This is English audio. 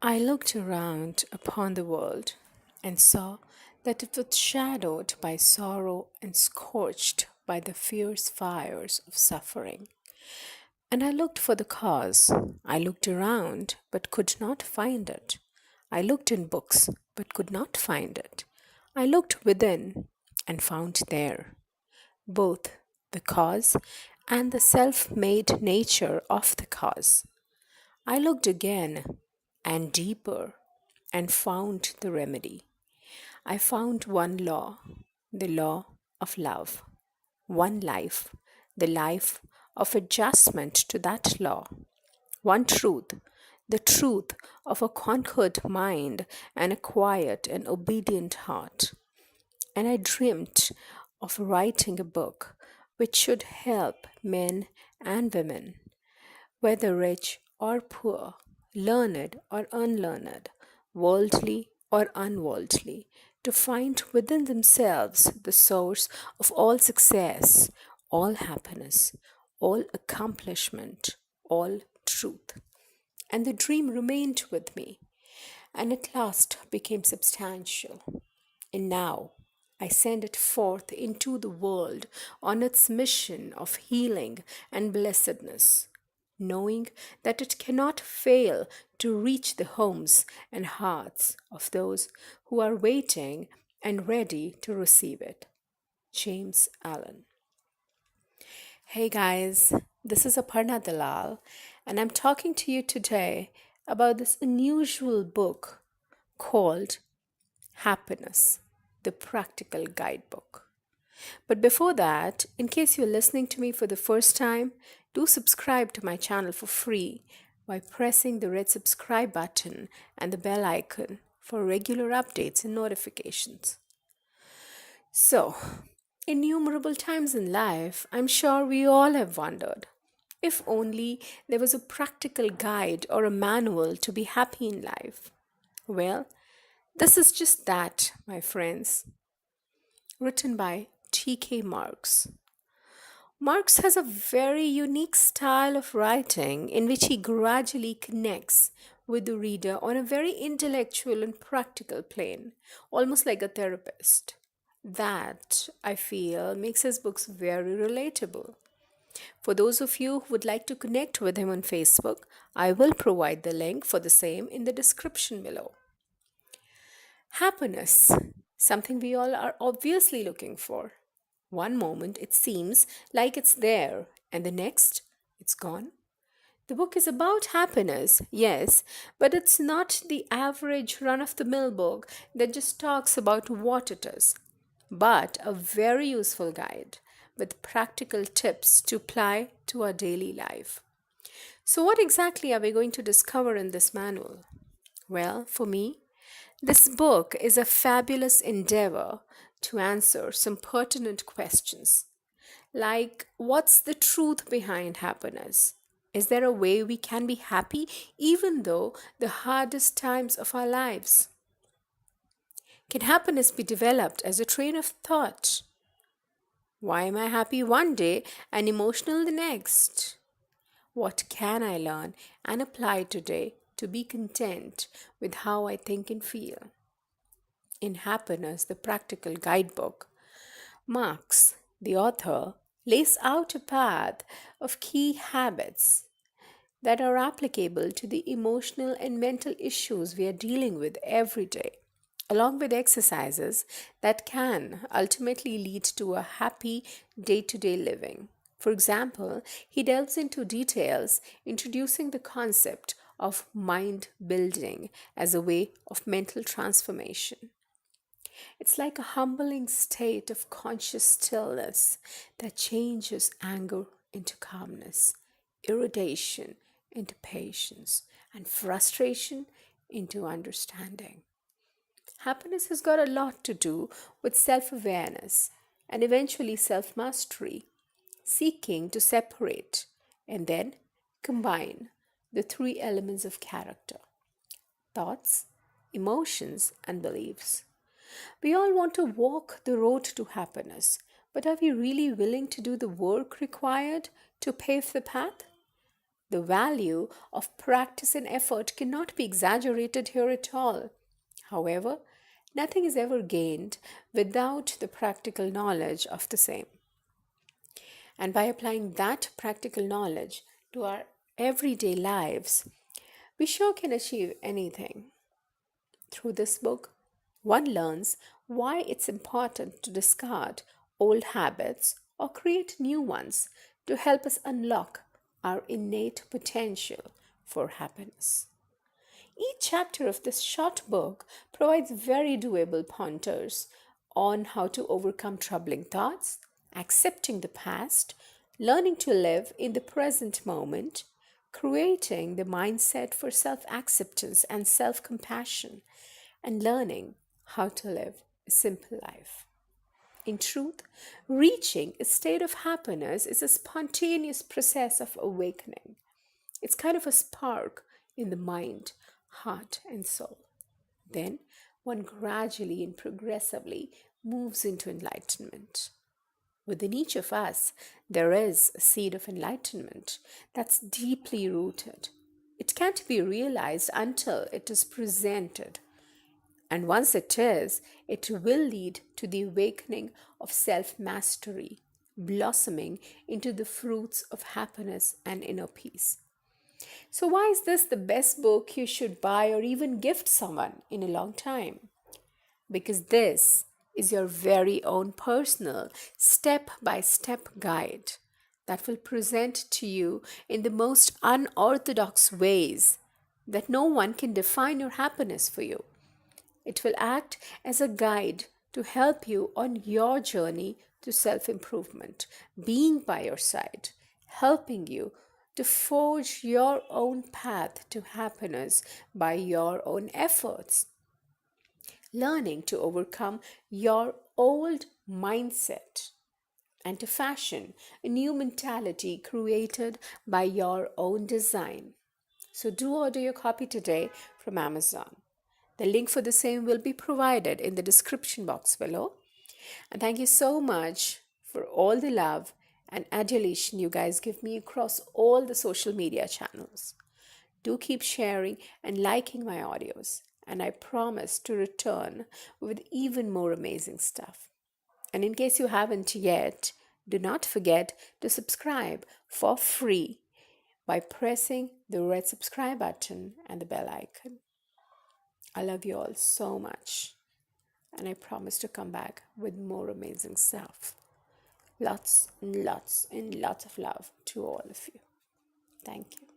I looked around upon the world and saw that it was shadowed by sorrow and scorched by the fierce fires of suffering. And I looked for the cause. I looked around but could not find it. I looked in books but could not find it. I looked within and found there both the cause and the self made nature of the cause. I looked again and deeper and found the remedy. I found one law, the law of love, one life, the life of adjustment to that law, one truth, the truth of a conquered mind and a quiet and obedient heart. And I dreamt of writing a book which should help men and women, whether rich or poor, learned or unlearned, worldly or unworldly, to find within themselves the source of all success, all happiness, all accomplishment, all truth. And the dream remained with me and at last became substantial. And now I send it forth into the world on its mission of healing and blessedness, knowing that it cannot fail to reach the homes and hearts of those who are waiting and ready to receive it. James Allen. Hey guys, this is Aparna Dalal, and I'm talking to you today about this unusual book called Happiness, the Practical Guidebook. But before that, in case you're listening to me for the first time, do subscribe to my channel for free by pressing the red subscribe button and the bell icon for regular updates and notifications. So, innumerable times in life, I'm sure we all have wondered if only there was a practical guide or a manual to be happy in life. Well, this is just that, my friends. Written by T.K.Marks. Marx has a very unique style of writing in which he gradually connects with the reader on a very intellectual and practical plane, almost like a therapist. That, I feel, makes his books very relatable. For those of you who would like to connect with him on Facebook, I will provide the link for the same in the description below. Happiness, something we all are obviously looking for. One moment it seems like it's there, and the next it's gone. The book is about happiness, yes, but it's not the average run of the mill book that just talks about what it is, but a very useful guide with practical tips to apply to our daily life. So, what exactly are we going to discover in this manual? Well, for me, this book is a fabulous endeavor to answer some pertinent questions, like what's the truth behind happiness? Is there a way we can be happy even though the hardest times of our lives? Can happiness be developed as a train of thought? Why am I happy one day and emotional the next? What can I learn and apply today to be content with how I think and feel? In Happiness, the Practical Guidebook, Marx, the author, lays out a path of key habits that are applicable to the emotional and mental issues we are dealing with every day, along with exercises that can ultimately lead to a happy day to day living. For example, he delves into details introducing the concept of mind building as a way of mental transformation. It's like a humbling state of conscious stillness that changes anger into calmness, irritation into patience, and frustration into understanding. Happiness has got a lot to do with self awareness and eventually self mastery, seeking to separate and then combine the three elements of character: thoughts, emotions, and beliefs. We all want to walk the road to happiness, but are we really willing to do the work required to pave the path? The value of practice and effort cannot be exaggerated here at all. However, nothing is ever gained without the practical knowledge of the same. And by applying that practical knowledge to our everyday lives, we sure can achieve anything. Through this book, one learns why it's important to discard old habits or create new ones to help us unlock our innate potential for happiness. Each chapter of this short book provides very doable pointers on how to overcome troubling thoughts, accepting the past, learning to live in the present moment, creating the mindset for self acceptance and self compassion, and learning how to live a simple life. In truth, reaching a state of happiness is a spontaneous process of awakening. It's kind of a spark in the mind, heart, and soul. Then one gradually and progressively moves into enlightenment. Within each of us, there is a seed of enlightenment that's deeply rooted. It can't be realized until it is presented. And once it is, it will lead to the awakening of self mastery, blossoming into the fruits of happiness and inner peace. So, why is this the best book you should buy or even gift someone in a long time? Because this is your very own personal step by step guide that will present to you in the most unorthodox ways that no one can define your happiness for you. It will act as a guide to help you on your journey to self improvement, being by your side, helping you to forge your own path to happiness by your own efforts, learning to overcome your old mindset and to fashion a new mentality created by your own design. So, do order your copy today from Amazon. The link for the same will be provided in the description box below. And thank you so much for all the love and adulation you guys give me across all the social media channels. Do keep sharing and liking my audios, and I promise to return with even more amazing stuff. And in case you haven't yet, do not forget to subscribe for free by pressing the red subscribe button and the bell icon. I love you all so much, and I promise to come back with more amazing stuff. Lots and lots and lots of love to all of you. Thank you.